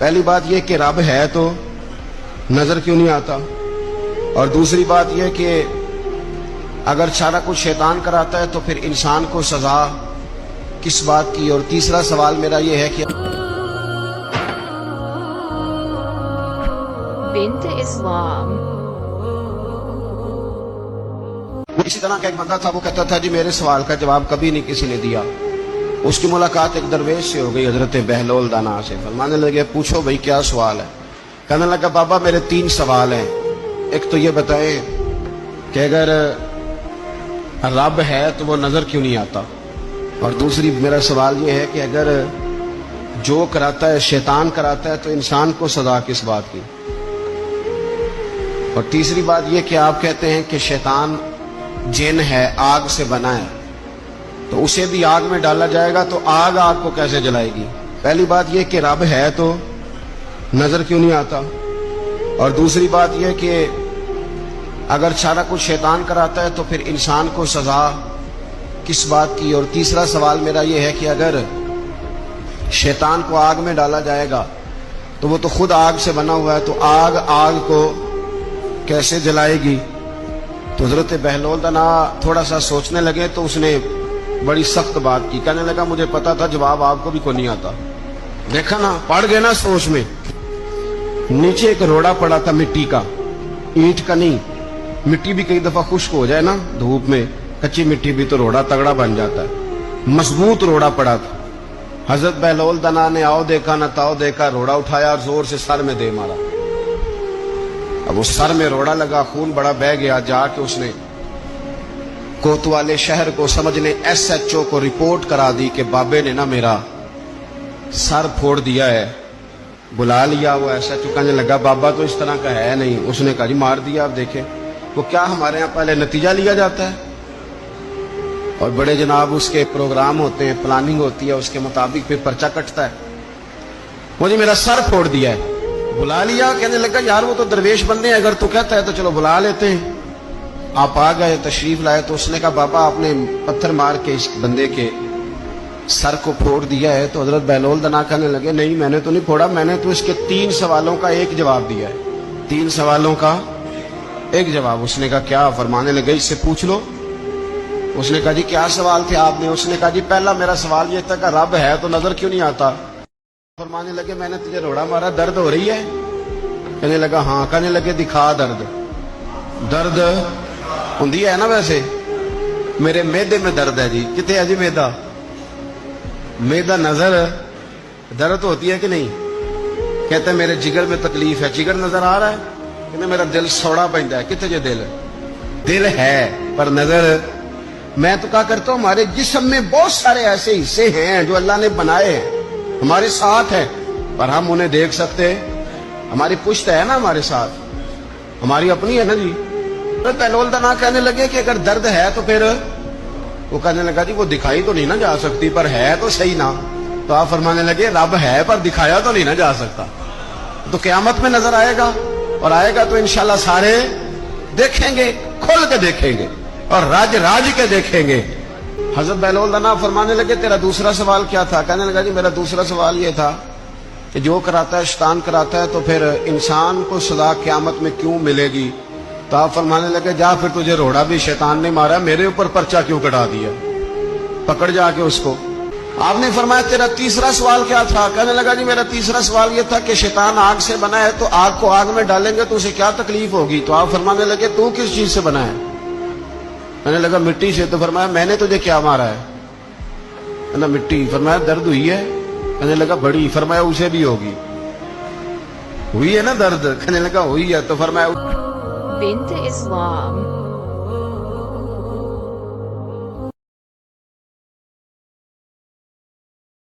پہلی بات یہ کہ رب ہے تو نظر کیوں نہیں آتا، اور دوسری بات یہ کہ اگر سارا کچھ شیطان کراتا ہے تو پھر انسان کو سزا کس بات کی، اور تیسرا سوال میرا یہ ہے کہ بنت اسلام اسی طرح کا ایک بندہ تھا، وہ کہتا تھا جی میرے سوال کا جواب کبھی نہیں کسی نے دیا۔ اس کی ملاقات ایک درویش سے ہو گئی، حضرت بہلول دانا سے۔ فرمانے لگے پوچھو بھائی کیا سوال ہے؟ کہنے لگا بابا میرے 3 سوال ہیں، ایک تو یہ بتائیں کہ اگر رب ہے تو وہ نظر کیوں نہیں آتا، اور دوسری میرا سوال یہ ہے کہ اگر جو کراتا ہے شیطان کراتا ہے تو انسان کو سزا کس بات کی، اور تیسری بات یہ کہ آپ کہتے ہیں کہ شیطان جن ہے، آگ سے بنا ہے، تو اسے بھی آگ میں ڈالا جائے گا تو آگ آگ کو کیسے جلائے گی؟ پہلی بات یہ کہ رب ہے تو نظر کیوں نہیں آتا، اور دوسری بات یہ کہ اگر سارا کچھ شیطان کراتا ہے تو پھر انسان کو سزا کس بات کی، اور تیسرا سوال میرا یہ ہے کہ اگر شیطان کو آگ میں ڈالا جائے گا تو وہ تو خود آگ سے بنا ہوا ہے، تو آگ آگ کو کیسے جلائے گی؟ تو حضرت بہلول دانا تھوڑا سا سوچنے لگے تو اس نے بڑی سخت بات کی، کہنے لگا مجھے پتا تھا جواب آپ کو بھی کوئی نہیں آتا۔ دیکھا نا، پڑ گئے نا سوچ میں۔ نیچے ایک روڑا پڑا تھا مٹی کا، اینٹ کا نہیں۔ مٹی بھی کئی دفعہ خشک ہو جائے نا دھوپ میں، کچی مٹی بھی تو روڑا تگڑا بن جاتا ہے، مضبوط روڑا پڑا تھا۔ حضرت بہلول دانا نے آؤ دیکھا نہ تاؤ دیکھا، روڑا اٹھایا اور زور سے سر میں دے مارا۔ اب اس سر میں روڑا لگا، خون بڑا بہہ گیا۔ جا کے اس نے کوتوالے شہر کو سمجھنے SHO کو رپورٹ کرا دی کہ بابے نے نا میرا سر پھوڑ دیا ہے۔ بلا لیا وہ SHO، کہنے لگا بابا تو اس طرح کا ہے نہیں۔ اس نے کہا جی مار دیا۔ آپ دیکھیں وہ کیا ہمارے ہاں پہلے نتیجہ لیا جاتا ہے، اور بڑے جناب اس کے پروگرام ہوتے ہیں، پلاننگ ہوتی ہے، اس کے مطابق پھر پرچہ کٹتا ہے۔ وہ جی میرا سر پھوڑ دیا ہے۔ بلا لیا، کہنے لگا یار وہ تو درویش بندے ہیں، اگر تو کہتا ہے تو چلو بلا لیتے ہیں۔ آپ آ گئے، تشریف لائے، تو اس نے کہا بابا آپ نے پتھر مار کے اس بندے کے سر کو پھوڑ دیا ہے۔ تو حضرت بہلول دانا کہنے لگے نہیں میں نے تو نہیں پھوڑا، میں نے تو اس کے 3 سوالوں کا ایک جواب دیا ہے۔ 3 سوالوں کا ایک جواب۔ اس نے کہا کیا؟ فرمانے لگے اس سے پوچھ لو۔ اس نے کہا جی کیا سوال تھے آپ نے؟ اس نے کہا جی پہلا میرا سوال یہ تھا کہ رب ہے تو نظر کیوں نہیں آتا۔ فرمانے لگے میں نے تجھے روڑا مارا، درد ہو رہی ہے؟ کہنے لگا ہاں۔ کہنے لگے دکھا درد۔ درد ہوندی ہے نا ویسے؟ میرے میدے میں درد ہے جی۔ کتے ہے جی میدا؟ میدا نظر درد ہوتی ہے کہ نہیں؟ کہتے ہیں میرے جگر میں تکلیف ہے۔ جگر نظر آ رہا ہے؟ کہتے میرا دل سوڑا پہنتا ہے۔ کتے جی دل؟ دل ہے پر نظر۔ میں تو کہا کرتا ہوں ہمارے جسم میں بہت سارے ایسے حصے ہیں جو اللہ نے بنائے ہیں، ہمارے ساتھ ہیں، پر ہم انہیں دیکھ سکتے۔ ہماری پشت ہے نا ہمارے ساتھ، ہماری اپنی ہے نا جی۔ بہلول دانا کہنے لگے کہ اگر درد ہے تو پھر، وہ کہنے لگا جی وہ دکھائی تو نہیں نہ جا سکتی، پر ہے تو صحیح نا۔ تو آپ فرمانے لگے رب ہے پر دکھایا تو نہیں نہ جا سکتا، تو قیامت میں نظر آئے گا، اور آئے گا تو انشاءاللہ سارے دیکھیں گے، کھل کے دیکھیں گے اور راج راج کے دیکھیں گے۔ حضرت بہلول دانا فرمانے لگے تیرا دوسرا سوال کیا تھا؟ کہنے لگا جی میرا دوسرا سوال یہ تھا کہ جو کراتا ہے شیطان کراتا ہے تو پھر انسان کو سزا قیامت میں کیوں ملے گی؟ تو آپ فرمانے لگے جا پھر تجھے روڑا بھی شیطان نے مارا، میرے اوپر پرچہ کیوں کٹا دیا؟ پکڑ جا کے اس کو۔ آپ نے فرمایا تیرا تیسرا سوال کیا تھا؟ کہنے لگا جی میرا تیسرا سوال یہ تھا کہ شیطان آگ سے بنا ہے تو آگ کو آگ میں ڈالیں گے تو اسے کیا تکلیف ہوگی؟ تو آپ فرمانے لگے تو کس چیز سے بنا ہے؟ کہنے لگا مٹی سے۔ تو فرمایا میں نے تجھے کیا مارا ہے؟ کہنا مٹی۔ فرمایا درد ہوئی ہے؟ کہنے لگا بڑی۔ فرمایا اسے بھی ہوگی، ہوئی ہے نا درد؟ کہنے لگا ہوئی ہے۔ تو فرمایا بنت اسلام